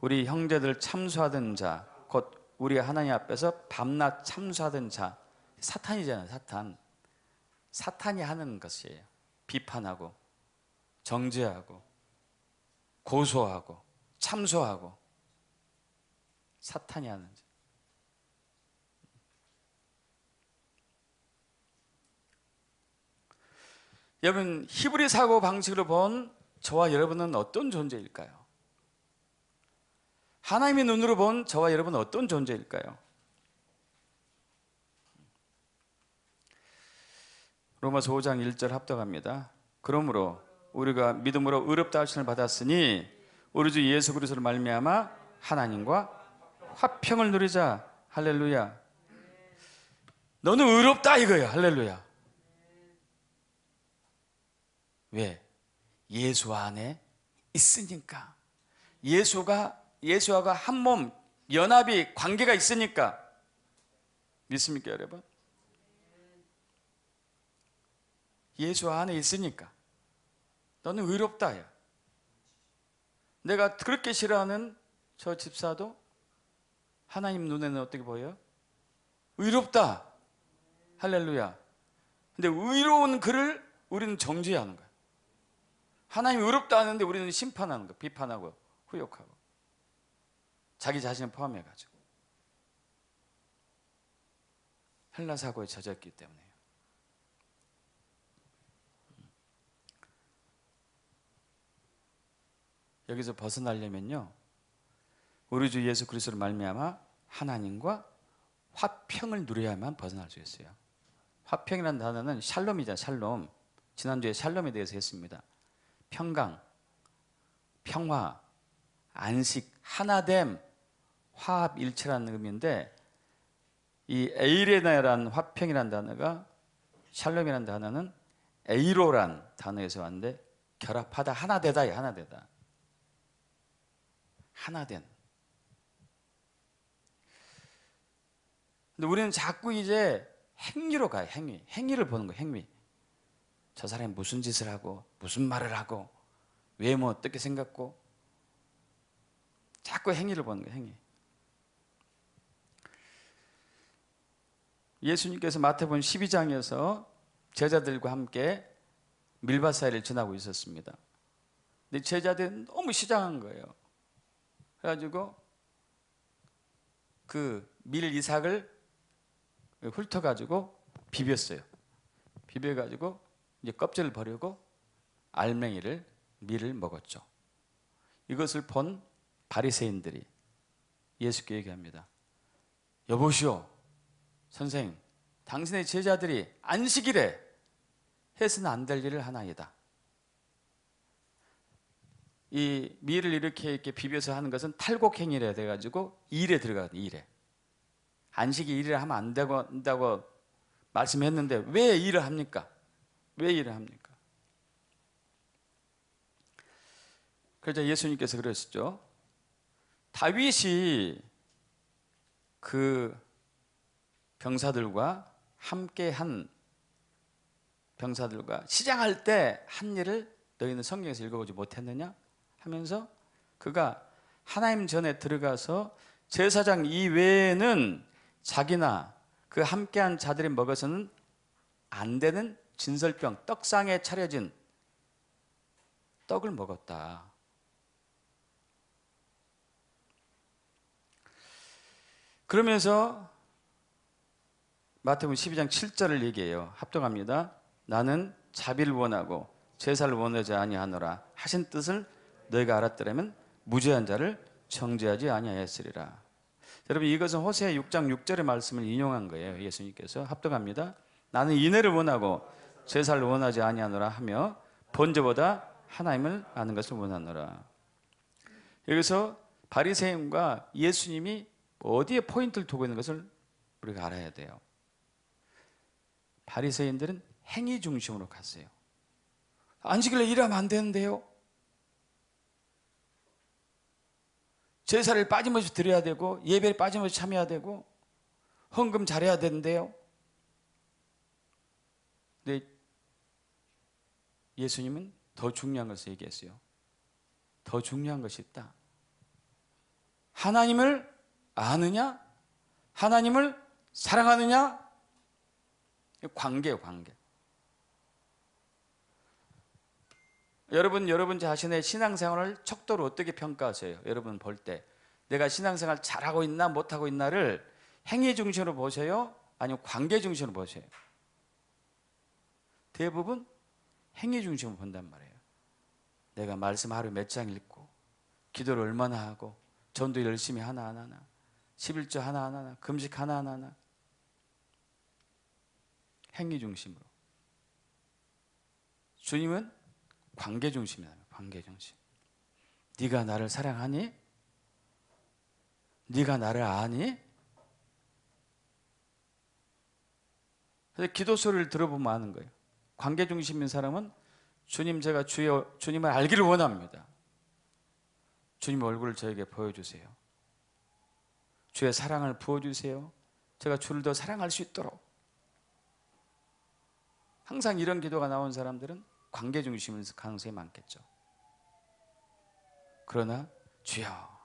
우리 형제들 참수하던 자, 곧 우리 하나님 앞에서 밤낮 참수하던 자, 사탄이잖아요. 사탄. 사탄이 하는 것이에요. 비판하고 정죄하고 고소하고 참소하고 사탄이 하는 자. 여러분, 히브리 사고 방식으로 본 저와 여러분은 어떤 존재일까요? 하나님의 눈으로 본 저와 여러분은 어떤 존재일까요? 로마서 5장 1절 합독합니다. 그러므로 우리가 믿음으로 의롭다 하심을 받았으니 우리 주 예수 그리스도로 말미암아 하나님과 화평을 누리자. 할렐루야. 너는 의롭다 이거야. 할렐루야. 왜? 예수 안에 있으니까. 예수와 한 몸 연합이 관계가 있으니까. 믿습니까, 여러분? 예수 안에 있으니까 너는 의롭다야. 내가 그렇게 싫어하는 저 집사도 하나님 눈에는 어떻게 보여요? 의롭다. 할렐루야. 근데 의로운 그를 우리는 정죄하는 거야. 하나님 의롭다 하는데 우리는 심판하는 거야. 비판하고 후욕하고 자기 자신을 포함해가지고 헬라 사고에 젖었기 때문에. 여기서 벗어나려면요, 우리 주 예수 그리스도로 말미암아 하나님과 화평을 누려야만 벗어날 수 있어요. 화평이라는 단어는 샬롬이잖아요. 샬롬. 지난주에 샬롬에 대해서 했습니다. 평강, 평화, 안식, 하나됨, 화합일체라는 의미인데, 이 에이레나라는 화평이라는 단어가, 샬롬이라는 단어는 에이로란 단어에서 왔는데 결합하다, 하나되다야. 하나되다. 하나된. 근데 우리는 자꾸 이제 행위로 가요. 행위를 보는 거예요. 행위. 저 사람이 무슨 짓을 하고 무슨 말을 하고 왜 뭐 어떻게 생각고, 자꾸 행위를 보는 거예요. 행위. 예수님께서 마태복음 12장에서 제자들과 함께 밀밭 사이를 지나고 있었습니다. 근데 제자들이 너무 시장한 거예요. 그래가지고 그 밀 이삭을 훑어가지고 비볐어요. 비벼가지고 이제 껍질을 버리고 알맹이를, 밀을 먹었죠. 이것을 본 바리새인들이 예수께 얘기합니다. 여보시오, 선생, 당신의 제자들이 안식일에 해서는 안 될 일을 하나이다. 이 밀을 이렇게 비벼서 하는 것은 탈곡행위라 돼가지고 일에 들어가거든요. 일에. 안식이 일을 하면 안 된다고 말씀했는데 왜 일을 합니까? 왜 일을 합니까? 그래서 예수님께서 그러셨죠. 다윗이 그 병사들과 함께 한 병사들과 시장할 때 한 일을 너희는 성경에서 읽어보지 못했느냐? 하면서 그가 하나님 전에 들어가서 제사장 이외에는 자기나 그 함께한 자들이 먹어서는 안 되는 진설병, 떡상에 차려진 떡을 먹었다. 그러면서 마태복음 12장 7절을 얘기해요. 합독합니다. 나는 자비를 원하고 제사를 원하지 아니하노라 하신 뜻을 너희가 알았더라면 무죄한 자를 정죄하지 아니하였으리라. 여러분, 이것은 호세아 6장 6절의 말씀을 인용한 거예요. 예수님께서. 합독합니다. 나는 인애를 원하고 제사를 원하지 아니하노라 하며 번제보다 하나님을 아는 것을 원하노라. 여기서 바리새인과 예수님이 어디에 포인트를 두고 있는 것을 우리가 알아야 돼요. 바리새인들은 행위 중심으로 갔어요. 안식일에 일하면 안 되는데요. 제사를 빠짐없이 드려야 되고 예배에 빠짐없이 참여해야 되고 헌금 잘해야 되는데요. 근데 예수님은 더 중요한 것을 얘기했어요. 더 중요한 것이 있다. 하나님을 아느냐? 하나님을 사랑하느냐? 관계예요, 관계. 여러분 자신의 신앙생활을 척도로 어떻게 평가하세요? 여러분 볼 때 내가 신앙생활 잘하고 있나 못하고 있나를 행위 중심으로 보세요? 아니면 관계 중심으로 보세요? 대부분 행위 중심으로 본단 말이에요. 내가 말씀 하루 몇 장 읽고 기도를 얼마나 하고 전도 열심히 하나 안 하나 11조 하나 안 하나 금식 하나 안 하나 행위 중심으로. 주님은 관계 중심이에요. 관계 중심. 네가 나를 사랑하니? 네가 나를 아니? 그래서 기도 소리를 들어보면 아는 거예요. 관계 중심인 사람은 주님, 제가 주님을 알기를 원합니다. 주님 얼굴을 저에게 보여주세요. 주의 사랑을 부어주세요. 제가 주를 더 사랑할 수 있도록. 항상 이런 기도가 나온 사람들은 관계 중심일 가능성이 많겠죠. 그러나 주여,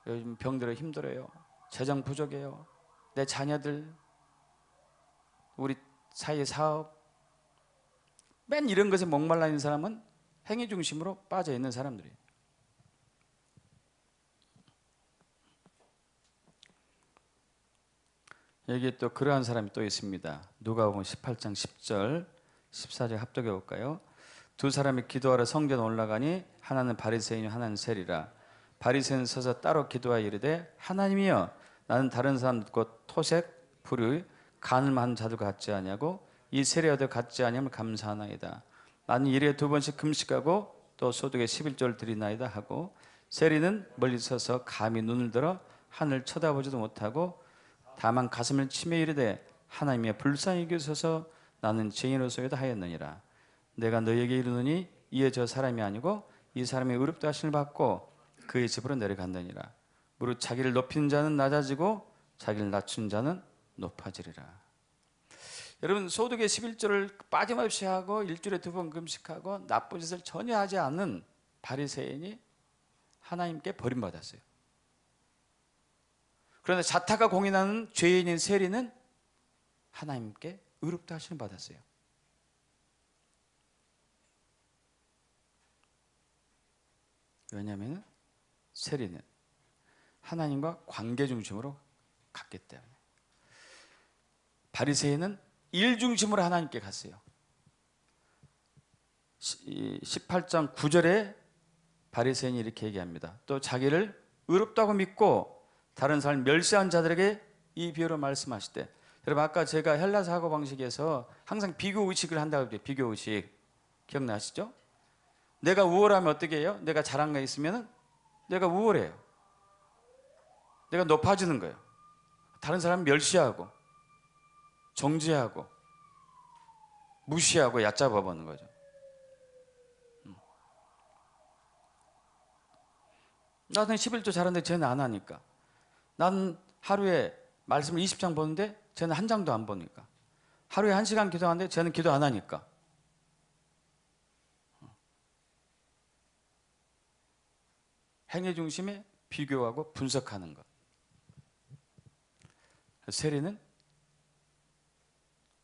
요즘 병들어 힘들어요. 재정 부족해요. 내 자녀들, 우리 사이의 사업, 맨 이런 것에 목말라 있는 사람은 행위 중심으로 빠져 있는 사람들이에요. 여기 또 그러한 사람이 또 있습니다. 누가복음 18장 10절 14절 합독해 볼까요? 두 사람이 기도하러 성전 올라가니 하나는 바리새인이 하나는 세리라. 바리새인은 서서 따로 기도하여 이르되 하나님이여, 나는 다른 사람 곧 토색, 불의, 간을 많은 자들 같지 아니하고 이 세리와도 같지 아니함을 감사하나이다. 나는 일에 2번씩 금식하고 또 소득에 11조를 드리나이다 하고, 세리는 멀리 서서 감히 눈을 들어 하늘 쳐다보지도 못하고 다만 가슴을 치며 이르되 하나님의 불쌍히 여기소서, 나는 죄인으로서이다 하였느니라. 내가 너희에게 이르노니 이에 저 사람이 아니고 이 사람이 의롭다 하심을 받고 그의 집으로 내려간다니라. 무릇 자기를 높이는 자는 낮아지고 자기를 낮춘 자는 높아지리라. 여러분, 소득의 11조를 빠짐없이 하고 일주일에 2번 금식하고 나쁜 짓을 전혀 하지 않는 바리새인이 하나님께 버림받았어요. 그런데 자타가 공인하는 죄인인 세리는 하나님께 의롭다 하심을 받았어요. 왜냐하면 세리는 하나님과 관계 중심으로 갔기 때문에. 바리새인은 일 중심으로 하나님께 갔어요. 18장 9절에 바리새인이 이렇게 얘기합니다. 또 자기를 의롭다고 믿고 다른 사람을 멸시한 자들에게 이 비유로 말씀하실 때, 여러분 아까 제가 헬라 사고방식에서 항상 비교 의식을 한다고 그랬죠. 비교 의식 기억나시죠? 내가 우월하면 어떻게 해요? 내가 잘한 거 있으면 내가 우월해요. 내가 높아지는 거예요. 다른 사람 멸시하고 정죄하고 무시하고 얕잡아 보는 거죠. 나는 11조 잘하는데 쟤는 안 하니까. 나는 하루에 말씀을 20장 보는데 쟤는 한 장도 안 보니까. 하루에 1시간 기도하는데 쟤는 기도 안 하니까. 행위 중심에 비교하고 분석하는 것. 세리는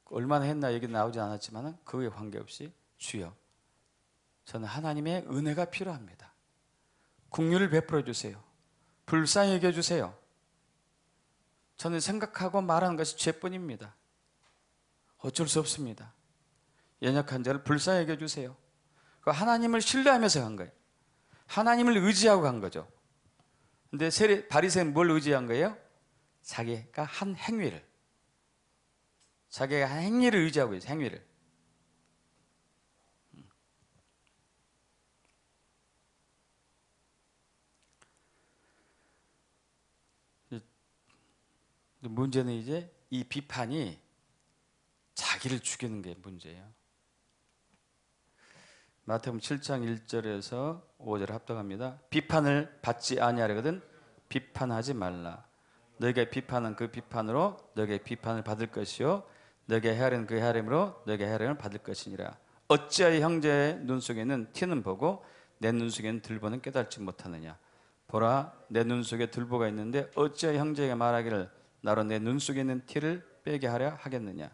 얼마나 했나 얘기 나오지 않았지만 그에 관계없이 주여, 저는 하나님의 은혜가 필요합니다. 긍휼을 베풀어 주세요. 불쌍히 여겨 주세요. 저는 생각하고 말하는 것이 죄뿐입니다. 어쩔 수 없습니다. 연약한 자를 불쌍히 여겨 주세요. 하나님을 신뢰하면서 간 거예요. 하나님을 의지하고 간 거죠. 근데 바리새인은 뭘 의지한 거예요? 자기가 한 행위를. 자기가 행위를 의지하고 있어요. 행위를. 문제는 이제 이 비판이 자기를 죽이는 게 문제예요. 마태복음 7장 1절에서 5절 합독합니다. 비판을 받지 아니하려거든 비판하지 말라. 너에게 비판은 그 비판으로 너에게 비판을 받을 것이요 너에게 헤아리는 그 헤아림으로 너에게 헤아림을 받을 것이니라. 어찌하여 형제의 눈 속에는 티는 보고 내 눈 속에는 들보는 깨달지 못하느냐. 보라 내 눈 속에 들보가 있는데 어찌하여 형제에게 말하기를 나로 내 눈 속에 있는 티를 빼게 하려 하겠느냐.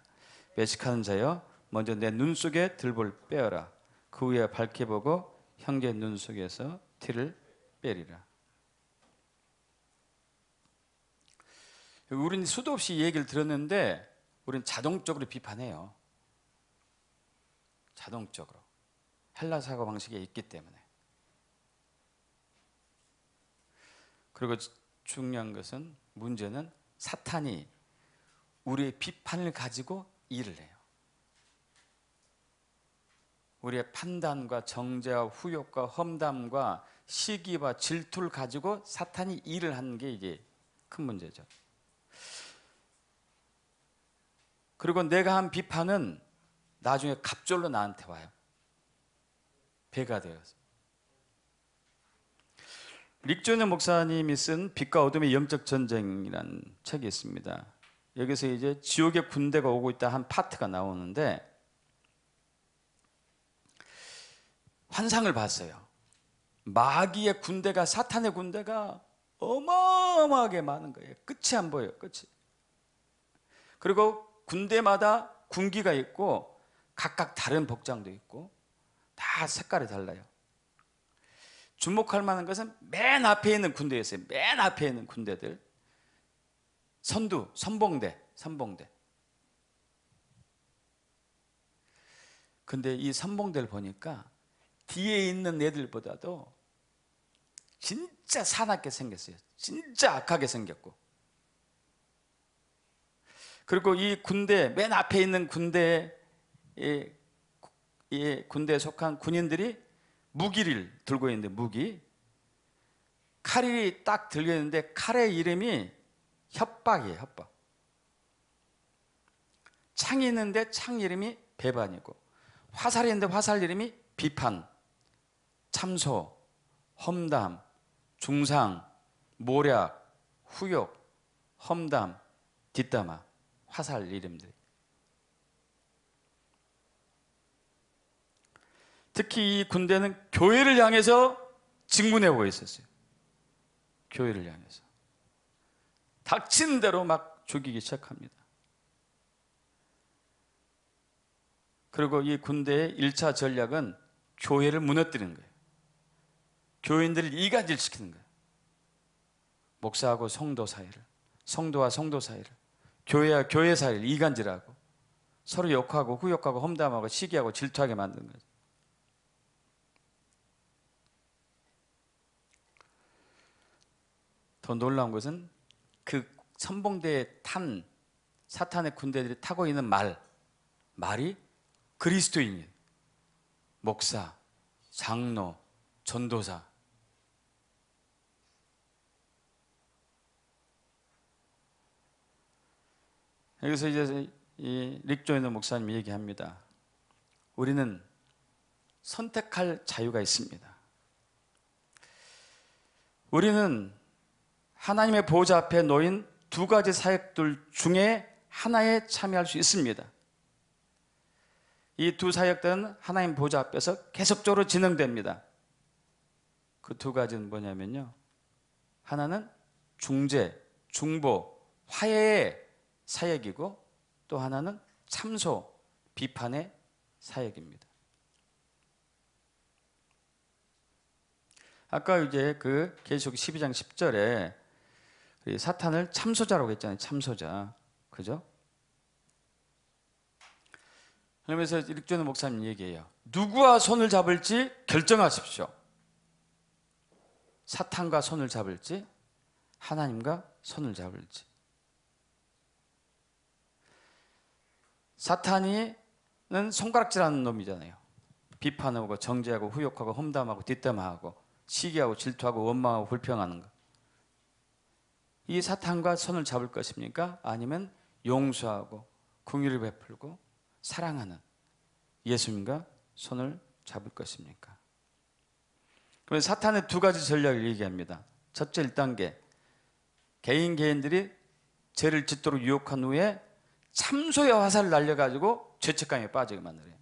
외식하는 자여 먼저 내 눈 속에 들보를 빼어라. 그 후에 밝게 보고 형제의 눈 속에서 티를 빼리라. 우리는 수도 없이 이 얘기를 들었는데 우리는 자동적으로 비판해요. 자동적으로. 헬라 사고방식에 있기 때문에. 그리고 중요한 것은 문제는 사탄이 우리의 비판을 가지고 일을 해요. 우리의 판단과 정죄와 후욕과 험담과 시기와 질투를 가지고 사탄이 일을 하는 게 이게 큰 문제죠. 그리고 내가 한 비판은 나중에 갑절로 나한테 와요. 배가 되어서. 릭 조이너 목사님이 쓴 빛과 어둠의 영적 전쟁이라는 책이 있습니다. 여기서 이제 지옥의 군대가 오고 있다 한 파트가 나오는데 환상을 봤어요. 마귀의 군대가 사탄의 군대가 어마어마하게 많은 거예요. 끝이 안 보여요. 끝이. 그리고 군대마다 군기가 있고 각각 다른 복장도 있고 다 색깔이 달라요. 주목할 만한 것은 맨 앞에 있는 군대였어요. 맨 앞에 있는 군대들. 선두, 선봉대. 근데 이 선봉대를 보니까 뒤에 있는 애들보다도 진짜 사납게 생겼어요. 진짜 악하게 생겼고. 그리고 이 군대, 맨 앞에 있는 군대에 속한 군인들이 무기를 들고 있는데 무기. 칼이 딱 들려 있는데 칼의 이름이 협박이에요. 협박. 창이 있는데 창 이름이 배반이고 화살이 있는데 화살 이름이 비판, 참소, 험담, 중상, 모략, 후욕, 험담, 뒷담화. 화살 이름들. 특히 이 군대는 교회를 향해서 직문해오고 있었어요. 교회를 향해서. 닥치는 대로 막 죽이기 시작합니다. 그리고 이 군대의 1차 전략은 교회를 무너뜨리는 거예요. 교인들을 이간질시키는 거예요. 목사하고 성도 사이를, 성도와 성도 사이를, 교회와 교회 사이를 이간질하고 서로 욕하고 후욕하고 험담하고 시기하고 질투하게 만드는 거죠. 더 놀라운 것은 그 선봉대에 탄 사탄의 군대들이 타고 있는 말이 그리스도인이에요. 목사, 장로, 전도사. 여기서 이제 이 릭 조이너 목사님이 얘기합니다. 우리는 선택할 자유가 있습니다. 우리는 하나님의 보호자 앞에 놓인 두 가지 사역들 중에 하나에 참여할 수 있습니다. 이 두 사역들은 하나님 보호자 앞에서 계속적으로 진행됩니다. 그 두 가지는 뭐냐면요. 하나는 중재, 중보, 화해의 사역이고 또 하나는 참소, 비판의 사역입니다. 아까 이제 그 계시록 12장 10절에 사탄을 참소자라고 했잖아요. 참소자. 그죠? 그러면서 릭 조이너 목사님 얘기해요. 누구와 손을 잡을지 결정하십시오. 사탄과 손을 잡을지 하나님과 손을 잡을지. 사탄이는 손가락질하는 놈이잖아요. 비판하고 정죄하고 후욕하고 험담하고 뒷담화하고 시기하고 질투하고 원망하고 불평하는 거. 이 사탄과 손을 잡을 것입니까? 아니면 용서하고 긍휼을 베풀고 사랑하는 예수님과 손을 잡을 것입니까? 그래서 사탄의 두 가지 전략을 얘기합니다. 첫째 1단계, 개인들이 죄를 짓도록 유혹한 후에 참소의 화살을 날려가지고 죄책감에 빠지게 만들어요.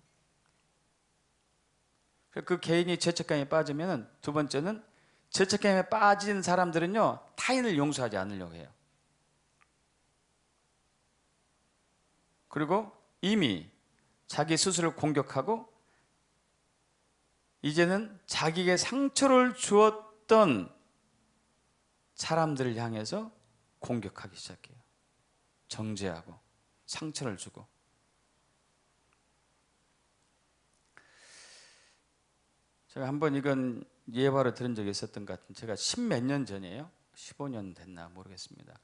그 개인이 죄책감에 빠지면 두 번째는 죄책감에 빠진 사람들은요, 타인을 용서하지 않으려고 해요. 그리고 이미 자기 스스로를 공격하고 이제는 자기에게 상처를 주었던 사람들을 향해서 공격하기 시작해요. 정죄하고 상처를 주고. 제가 한번 이건 예화로 들은 적이 있었던 것 같은, 제가 10몇 년 전이에요. 15년 됐나 모르겠습니다.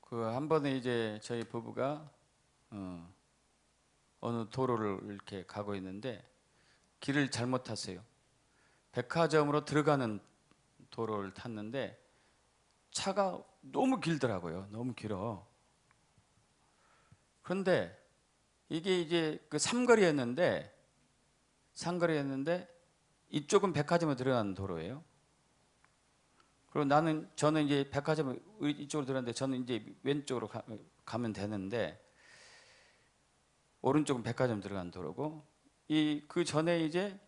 그 한 번에 이제 저희 부부가 어느 도로를 이렇게 가고 있는데 길을 잘못 탔어요. 백화점으로 들어가는 도로를 탔는데 차가 너무 길더라고요. 너무 길어. 그런데 이게 이제 그 삼거리였는데 이쪽은 백화점으로 들어가는 도로예요. 그리고 저는 이제 백화점 이쪽으로 들어갔는데 저는 이제 왼쪽으로 가면 되는데 오른쪽은 백화점 들어가는 도로고 그 전에 이제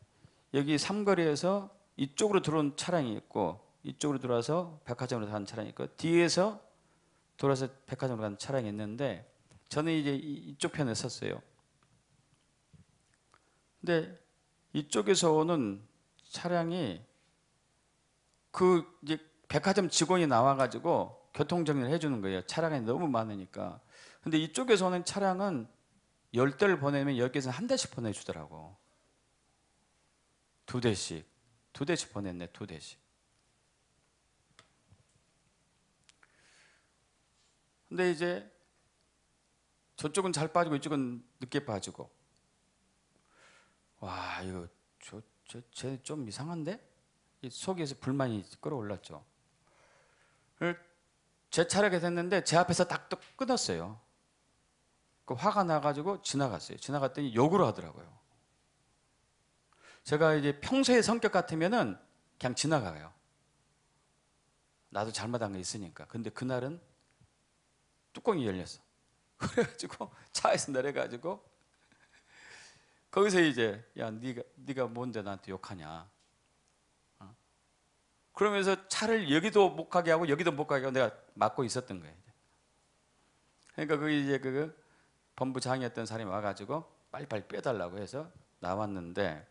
여기 삼거리에서 이쪽으로 들어온 차량이 있고 이쪽으로 들어와서 백화점으로 가는 차량이 있고 뒤에서 돌아서 백화점으로 가는 차량이 있는데 저는 이제 이쪽 편에 섰어요. 근데 이쪽에서 오는 차량이 그 이제 백화점 직원이 나와가지고 교통정리를 해주는 거예요. 차량이 너무 많으니까. 근데 이쪽에서 오는 차량은 10대를 보내면 10개에서 한 대씩 보내주더라고. 2대씩 보냈네. 2대씩. 근데 이제 저쪽은 잘 빠지고 이쪽은 늦게 빠지고. 와, 이거 쟤 좀 이상한데? 속에서 불만이 끌어올랐죠. 제 차례가 됐는데 제 앞에서 딱 끊었어요. 그 화가 나가지고 지나갔어요. 지나갔더니 욕을 하더라고요. 제가 이제 평소의 성격 같으면은 그냥 지나가요. 나도 잘못한 거 있으니까. 근데 그날은 뚜껑이 열렸어. 그래가지고 차에서 내려가지고 거기서 이제 야 네가 뭔데 나한테 욕하냐. 그러면서 차를 여기도 못 가게 하고 여기도 못 가게 하고 내가 막고 있었던 거예요. 그러니까 그 본부장이었던 사람이 와가지고 빨리빨리 빼달라고 해서 나왔는데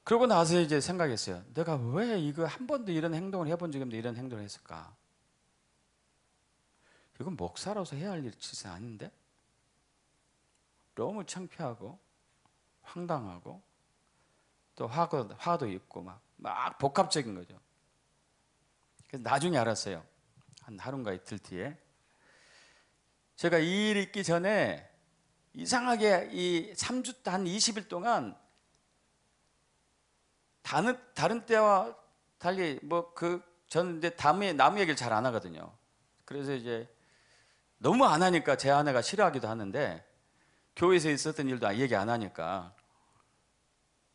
그러고 나서 이제 생각했어요. 내가 왜 이거 한 번도 이런 행동을 해본 적이 없는데 이런 행동을 했을까? 이건 목사로서 해야 할 짓은 아닌데? 너무 창피하고 황당하고 또 화도 있고 막 복합적인 거죠. 그래서 나중에 알았어요. 한 하루인가 이틀 뒤에 제가 이 일 있기 전에 이상하게 이 3주 한 20일 동안 다른 때와 달리 저는 이제 나무 얘기를 잘 안 하거든요. 그래서 이제 너무 안 하니까 제 아내가 싫어하기도 하는데 교회에서 있었던 일도 얘기 안 하니까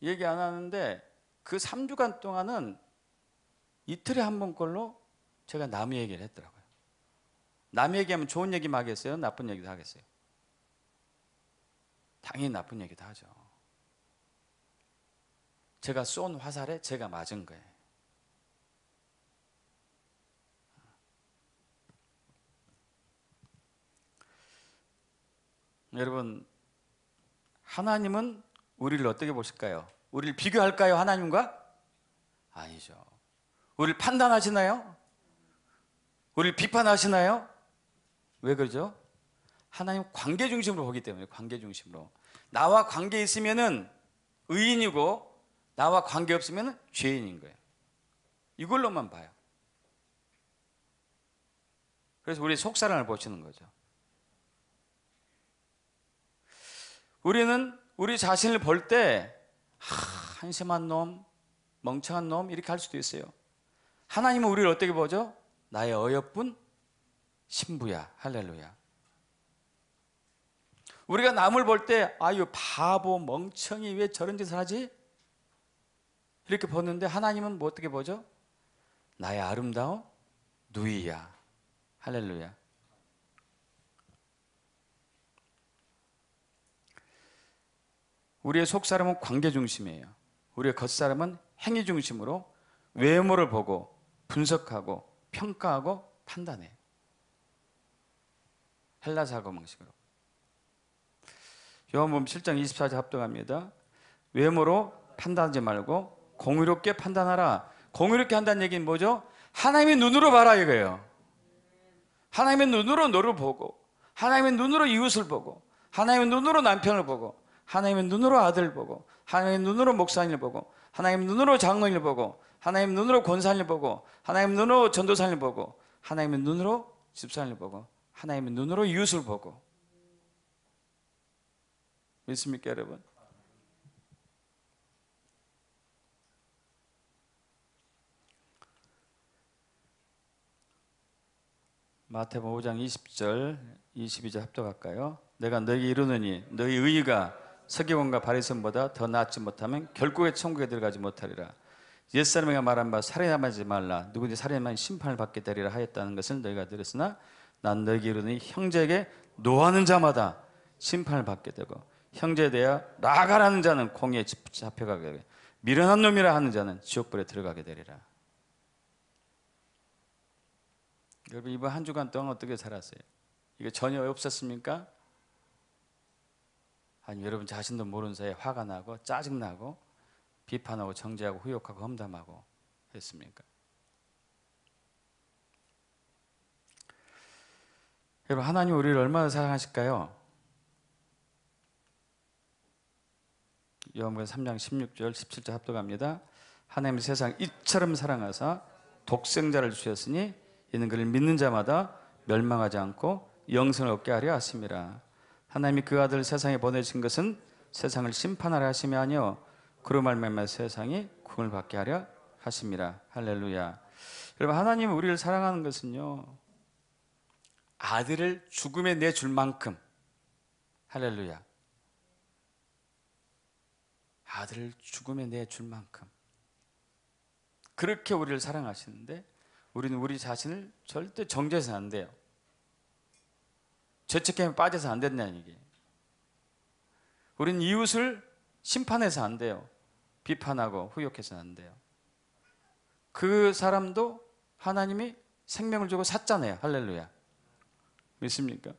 얘기 안 하는데 그 3주간 동안은 이틀에 한 번꼴로 제가 나무 얘기를 했더라고요. 남 얘기하면 좋은 얘기만 하겠어요? 나쁜 얘기도 하겠어요? 당연히 나쁜 얘기도 하죠. 제가 쏜 화살에 제가 맞은 거예요. 여러분, 하나님은 우리를 어떻게 보실까요? 우리를 비교할까요? 하나님과? 아니죠. 우리를 판단하시나요? 우리를 비판하시나요? 왜 그러죠? 하나님 관계 중심으로 보기 때문에. 관계 중심으로. 나와 관계 있으면은 의인이고 나와 관계 없으면은 죄인인 거예요. 이걸로만 봐요. 그래서 우리 속사람을 보시는 거죠. 우리는 우리 자신을 볼 때 한심한 놈, 멍청한 놈 이렇게 할 수도 있어요. 하나님은 우리를 어떻게 보죠? 나의 어여쁜 신부야. 할렐루야. 우리가 남을 볼 때 아유 바보 멍청이 왜 저런 짓을 하지? 이렇게 보는데 하나님은 뭐 어떻게 보죠? 나의 아름다운 누이야. 할렐루야. 우리의 속사람은 관계 중심이에요. 우리의 겉사람은 행위 중심으로 외모를 보고 분석하고 평가하고 판단해요. 헬라 사고방식으로. 요한복음 7장 24절 합독합니다. 외모로 판단하지 말고 공의롭게 판단하라. 공의롭게 한다는 얘기는 뭐죠? 하나님의 눈으로 봐라 이거예요. 하나님의 눈으로 너를 보고, 하나님의 눈으로 이웃을 보고, 하나님의 눈으로 남편을 보고, 하나님의 눈으로 아들을 보고, 하나님의 눈으로 목사님을 보고, 하나님의 눈으로 장로님을 보고, 하나님의 눈으로 권사님을 보고, 하나님의 눈으로 전도사님을 보고, 하나님의 눈으로 집사님을 보고, 하나님의 눈으로 이웃을 보고. 믿습니까 여러분? 마태복음 5장 20절 22절 합독할까요? 내가 너에게 이르노니 너희 의의가 서기관과 바리새인보다 더 낫지 못하면 결국에 천국에 들어가지 못하리라. 옛사람에게 말한 바 살인하지 말라. 누구든지 살인하면 심판을 받게 되리라 하였다는 것을 너희가 들었으나 난 너에게 이르노니 형제에게 노하는 자마다 심판을 받게 되고 형제에 대하여 나가라는 자는 공의에 잡혀가게 되고 미련한 놈이라 하는 자는 지옥불에 들어가게 되리라. 여러분 이번 한 주간 동안 어떻게 살았어요? 이거 전혀 없었습니까? 아니 여러분 자신도 모르는 사이에 화가 나고 짜증나고 비판하고 정죄하고 후욕하고 험담하고 했습니까? 여러분 하나님 우리를 얼마나 사랑하실까요? 요한복음 3장 16절 17절 합독합니다. 하나님은 세상 이처럼 사랑하사 독생자를 주셨으니 이는 그를 믿는 자마다 멸망하지 않고 영생을 얻게 하려 하심이라. 하나님이 그 아들을 세상에 보내신 것은 세상을 심판하려 하심이 아니요 그로 말미암아 세상이 구원을 받게 하려 하심이라. 할렐루야. 여러분 하나님은 우리를 사랑하는 것은요 아들을 죽음에 내줄 만큼, 할렐루야, 아들을 죽음에 내줄 만큼 그렇게 우리를 사랑하시는데 우리는 우리 자신을 절대 정죄해서는 안 돼요. 죄책감에 빠져서 안 된다는 얘기예요. 우리는 이웃을 심판해서 안 돼요. 비판하고 후욕해서는 안 돼요. 그 사람도 하나님이 생명을 주고 샀잖아요. 할렐루야. 믿습니까?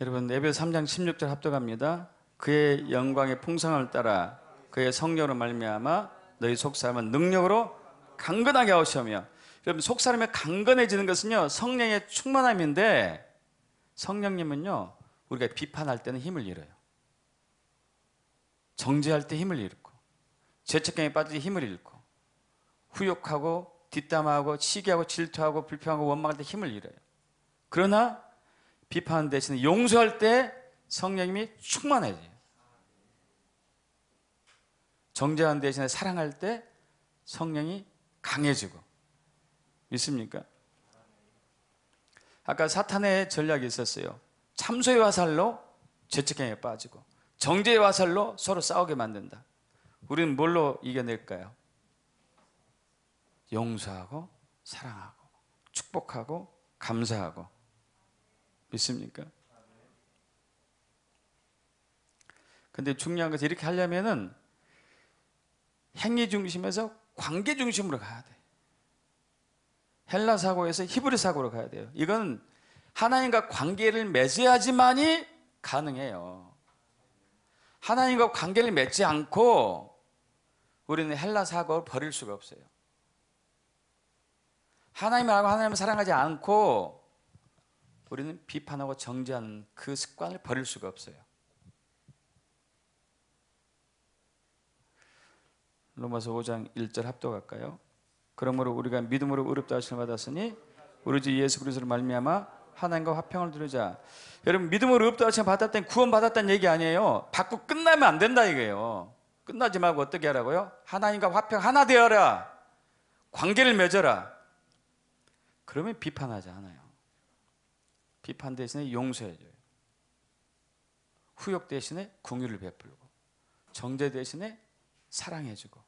여러분 에베소 3장 16절 합독합니다. 그의 영광의 풍성함을 따라 그의 성령으로 말미암아 너희 속사람은 능력으로 강건하게 하시며. 여러분 속사람이 강건해지는 것은요 성령의 충만함인데 성령님은요 우리가 비판할 때는 힘을 잃어요. 정죄할 때 힘을 잃고 죄책감에 빠질 때 힘을 잃고 후욕하고 뒷담화하고 시기하고 질투하고 불평하고 원망할 때 힘을 잃어요. 그러나 비판 대신에 용서할 때 성령님이 충만해져요. 정죄하는 대신에 사랑할 때 성령이 강해지고. 믿습니까? 아까 사탄의 전략이 있었어요. 참소의 화살로 죄책감에 빠지고 정죄의 화살로 서로 싸우게 만든다. 우리는 뭘로 이겨낼까요? 용서하고 사랑하고 축복하고 감사하고. 믿습니까? 근데 중요한 것은 이렇게 하려면은 행위 중심에서 관계 중심으로 가야 돼. 헬라 사고에서 히브리 사고로 가야 돼요. 이건 하나님과 관계를 맺어야지만이 가능해요. 하나님과 관계를 맺지 않고 우리는 헬라 사고를 버릴 수가 없어요. 하나님을 하나님을 사랑하지 않고 우리는 비판하고 정죄하는 그 습관을 버릴 수가 없어요. 로마서 5장 1절 합독할까요? 그러므로 우리가 믿음으로 의롭다 하심을 받았으니 우리 주 예수 그리스도로 말미암아 하나님과 화평을 두르자. 여러분, 믿음으로 의롭다 하심을 받았다는 구원 받았다는 얘기 아니에요. 받고 끝나면 안 된다 이거예요. 끝나지 말고 어떻게 하라고요? 하나님과 화평 하나 되어라. 관계를 맺어라. 그러면 비판하지 않아요. 비판 대신에 용서해줘요. 후욕 대신에 긍휼을 베풀고, 정죄 대신에 사랑해주고.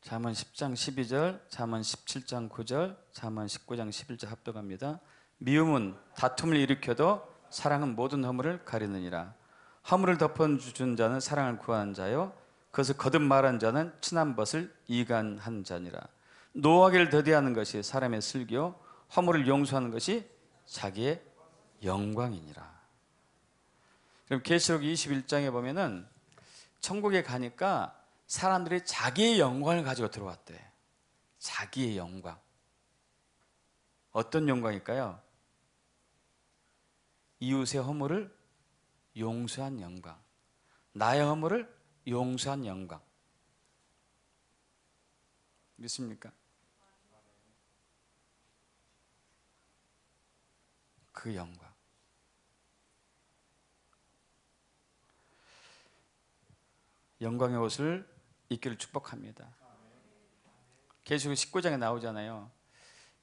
잠언 10장 12절, 잠언 17장 9절, 잠언 19장 11절 합독합니다. 미움은 다툼을 일으켜도 사랑은 모든 허물을 가리느니라. 허물을 덮어준 자는 사랑을 구하는 자요, 그것을 거듭 말한 자는 친한 것을 이간한 자니라. 노하기를 더디하는 것이 사람의 슬기요, 허물을 용서하는 것이 자기의 영광이니라. 그럼 계시록 21장에 보면은 천국에 가니까 사람들이 자기의 영광을 가지고 들어왔대. 자기의 영광. 어떤 영광일까요? 이웃의 허물을 용서한 영광. 나의 허물을 용서한 영광. 믿습니까? 그 영광. 영광의 옷을 입기를 축복합니다. 계시록 19장에 나오잖아요.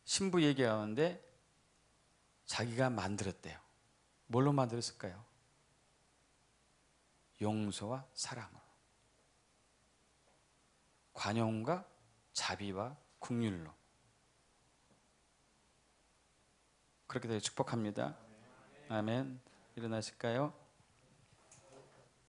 신부 얘기하는데 자기가 만들었대요. 뭘로 만들었을까요? 용서와 사랑으로, 관용과 자비와 긍휼로. 그렇게 되어 축복합니다. 아멘. 일어나실까요?